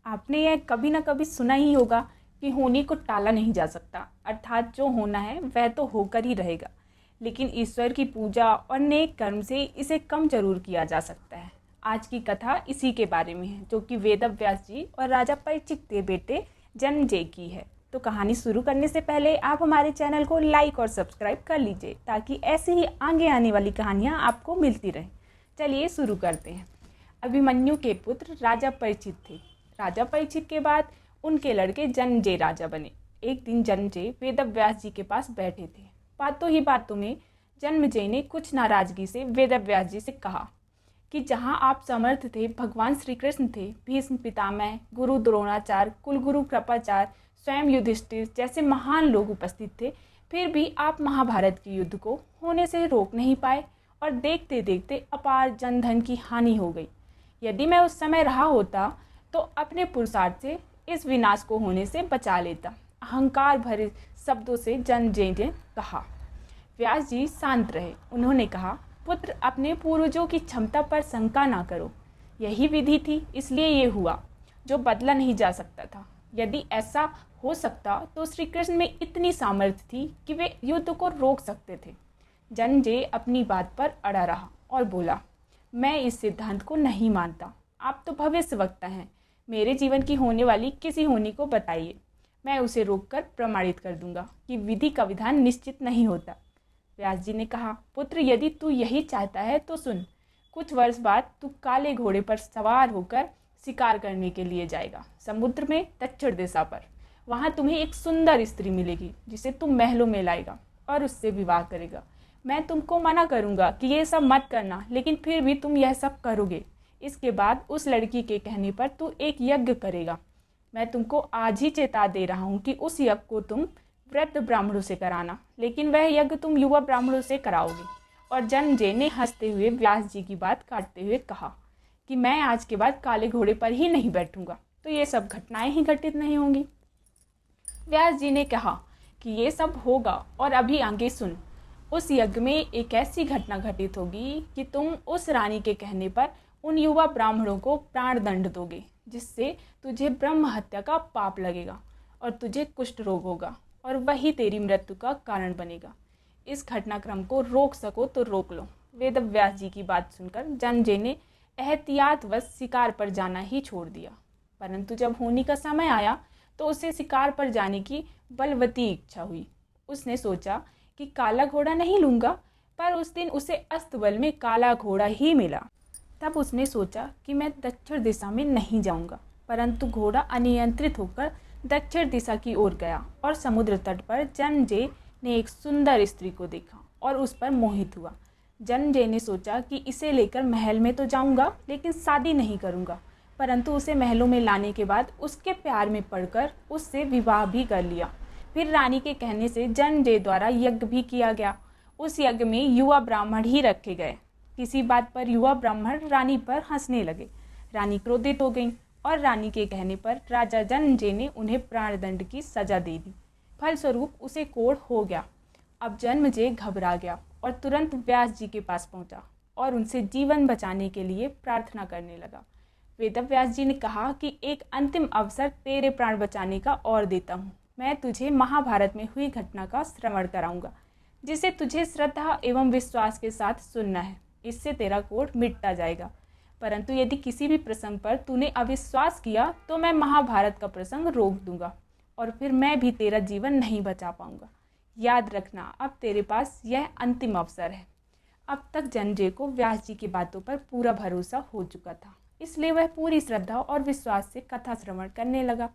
आपने यह कभी ना कभी सुना ही होगा कि होने को टाला नहीं जा सकता, अर्थात जो होना है वह तो होकर ही रहेगा, लेकिन ईश्वर की पूजा और नेक कर्म से इसे कम जरूर किया जा सकता है। आज की कथा इसी के बारे में है, जो कि वेदव्यास जी और राजा परीक्षित के बेटे जन्मेजय की है। तो कहानी शुरू करने से पहले आप हमारे चैनल को लाइक और सब्सक्राइब कर लीजिए, ताकि ऐसे ही आगे आने वाली कहानियाँ आपको मिलती रहें। चलिए शुरू करते हैं। अभिमन्यु के पुत्र राजा परीक्षित थे। राजा परीक्षित के बाद उनके लड़के जन्मेजय राजा बने। एक दिन जन्मेजय वेदव्यास जी के पास बैठे थे। बातों ही बातों में जन्मेजय ने कुछ नाराजगी से वेदव्यास जी से कहा कि जहाँ आप समर्थ थे, भगवान श्री कृष्ण थे, भीष्म पितामह, गुरु द्रोणाचार्य, कुलगुरु कृपाचार्य, स्वयं युधिष्ठिर जैसे महान लोग उपस्थित थे, फिर भी आप महाभारत के युद्ध को होने से रोक नहीं पाए और देखते देखते अपार जनधन की हानि हो गई। यदि मैं उस समय रहा होता तो अपने पुरुषार्थ से इस विनाश को होने से बचा लेता। अहंकार भरे शब्दों से जन्मेजय ने कहा। व्यास जी शांत रहे। उन्होंने कहा, पुत्र, अपने पूर्वजों की क्षमता पर शंका ना करो। यही विधि थी, इसलिए ये हुआ जो बदला नहीं जा सकता था। यदि ऐसा हो सकता तो श्री कृष्ण में इतनी सामर्थ्य थी कि वे युद्ध को रोक सकते थे। जन्मेजय अपनी बात पर अड़ा रहा और बोला, मैं इस सिद्धांत को नहीं मानता। आप तो भविष्यवक्ता हैं। मेरे जीवन की होने वाली किसी होनी को बताइए, मैं उसे रोककर प्रमाणित कर दूंगा कि विधि का विधान निश्चित नहीं होता। व्यास जी ने कहा, पुत्र, यदि तू यही चाहता है तो सुन। कुछ वर्ष बाद तू काले घोड़े पर सवार होकर शिकार करने के लिए जाएगा, समुद्र में दक्षिण दिशा पर। वहाँ तुम्हें एक सुंदर स्त्री मिलेगी जिसे तुम महलों में लाएगा और उससे विवाह करेगा। मैं तुमको मना करूँगा कि ये सब मत करना, लेकिन फिर भी तुम यह सब करोगे। इसके बाद उस लड़की के कहने पर तू एक यज्ञ करेगा। मैं तुमको आज ही चेता दे रहा हूँ कि उस यज्ञ को तुम वृद्ध ब्राह्मणों से कराना, लेकिन वह यज्ञ तुम युवा ब्राह्मणों से कराओगे। और जन्मेजय ने हंसते हुए व्यास जी की बात काटते हुए कहा कि मैं आज के बाद काले घोड़े पर ही नहीं बैठूंगा, तो ये सब घटनाएं ही घटित नहीं होंगी। व्यास जी ने कहा कि ये सब होगा, और अभी आगे सुन। उस यज्ञ में एक ऐसी घटना घटित होगी कि तुम उस रानी के कहने पर उन युवा ब्राह्मणों को प्राण दंड दोगे, जिससे तुझे ब्रह्म हत्या का पाप लगेगा और तुझे कुष्ठ रोग होगा, और वही तेरी मृत्यु का कारण बनेगा। इस घटनाक्रम को रोक सको तो रोक लो। वेदव्यास जी की बात सुनकर जन्मेजय ने एहतियातवश शिकार पर जाना ही छोड़ दिया। परंतु जब होनी का समय आया तो उसे शिकार पर जाने की बलवती इच्छा हुई। उसने सोचा कि काला घोड़ा नहीं लूँगा, पर उस दिन उसे अस्तबल में काला घोड़ा ही मिला। तब उसने सोचा कि मैं दक्षिण दिशा में नहीं जाऊँगा, परंतु घोड़ा अनियंत्रित होकर दक्षिण दिशा की ओर गया और समुद्र तट पर जन्मेजय ने एक सुंदर स्त्री को देखा और उस पर मोहित हुआ। जन्मेजय ने सोचा कि इसे लेकर महल में तो जाऊंगा, लेकिन शादी नहीं करूंगा, परंतु उसे महलों में लाने के बाद उसके प्यार में पड़कर उससे विवाह भी कर लिया। फिर रानी के कहने से जन्मेजय द्वारा यज्ञ भी किया गया। उस यज्ञ में युवा ब्राह्मण ही रखे गए। किसी बात पर युवा ब्राह्मण रानी पर हंसने लगे। रानी क्रोधित हो गई और रानी के कहने पर राजा जन्मेजय ने उन्हें प्राणदंड की सजा दे दी। फलस्वरूप उसे कोढ़ हो गया। अब जन्मेजय घबरा गया और तुरंत व्यास जी के पास पहुंचा और उनसे जीवन बचाने के लिए प्रार्थना करने लगा। वेदव्यास जी ने कहा कि एक अंतिम अवसर तेरे प्राण बचाने का और देता हूँ। मैं तुझे महाभारत में हुई घटना का श्रवण कराऊंगा, जिसे तुझे श्रद्धा एवं विश्वास के साथ सुनना है। इससे तेरा कोढ़ मिटता जाएगा। परंतु यदि किसी भी प्रसंग पर तूने अविश्वास किया तो मैं महाभारत का प्रसंग रोक दूंगा और फिर मैं भी तेरा जीवन नहीं बचा पाऊंगा। याद रखना, अब तेरे पास यह अंतिम अवसर है। अब तक जन्मेजय को व्यास जी की बातों पर पूरा भरोसा हो चुका था, इसलिए वह पूरी श्रद्धा और विश्वास से कथा श्रवण करने लगा।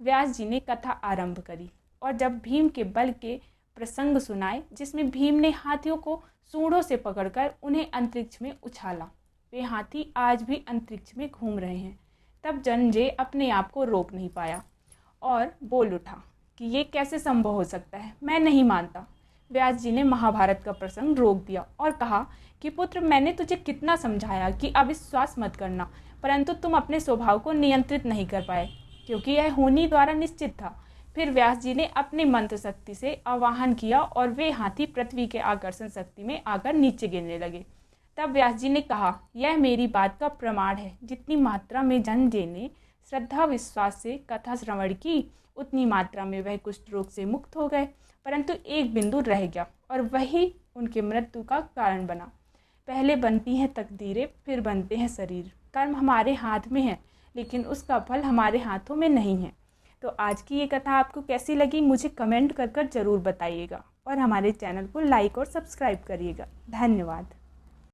व्यास जी ने कथा आरंभ करी और जब भीम के बल के प्रसंग सुनाए, जिसमें भीम ने हाथियों को सूंडों से पकड़कर उन्हें अंतरिक्ष में उछाला, वे हाथी आज भी अंतरिक्ष में घूम रहे हैं, तब जन्मेजय अपने आप को रोक नहीं पाया और बोल उठा कि ये कैसे संभव हो सकता है, मैं नहीं मानता। व्यास जी ने महाभारत का प्रसंग रोक दिया और कहा कि पुत्र, मैंने तुझे कितना समझाया कि अविश्वास मत करना, परंतु तुम अपने स्वभाव को नियंत्रित नहीं कर पाए, क्योंकि यह होनी द्वारा निश्चित था। फिर व्यास जी ने अपने मंत्र शक्ति से आवाहन किया और वे हाथी पृथ्वी के आकर्षण शक्ति में आकर नीचे गिरने लगे। तब व्यास जी ने कहा, यह मेरी बात का प्रमाण है। जितनी मात्रा में जन्मेजय ने श्रद्धा विश्वास से कथा श्रवण की, उतनी मात्रा में वह कुष्ठ रोग से मुक्त हो गए। परंतु एक बिंदु रह गया और वही उनके मृत्यु का कारण बना। पहले बनती हैं तकदीरें, फिर बनते हैं शरीर। कर्म हमारे हाथ में है, लेकिन उसका फल हमारे हाथों में नहीं है। तो आज की ये कथा आपको कैसी लगी मुझे कमेंट कर ज़रूर बताइएगा और हमारे चैनल को लाइक और सब्सक्राइब करिएगा। धन्यवाद।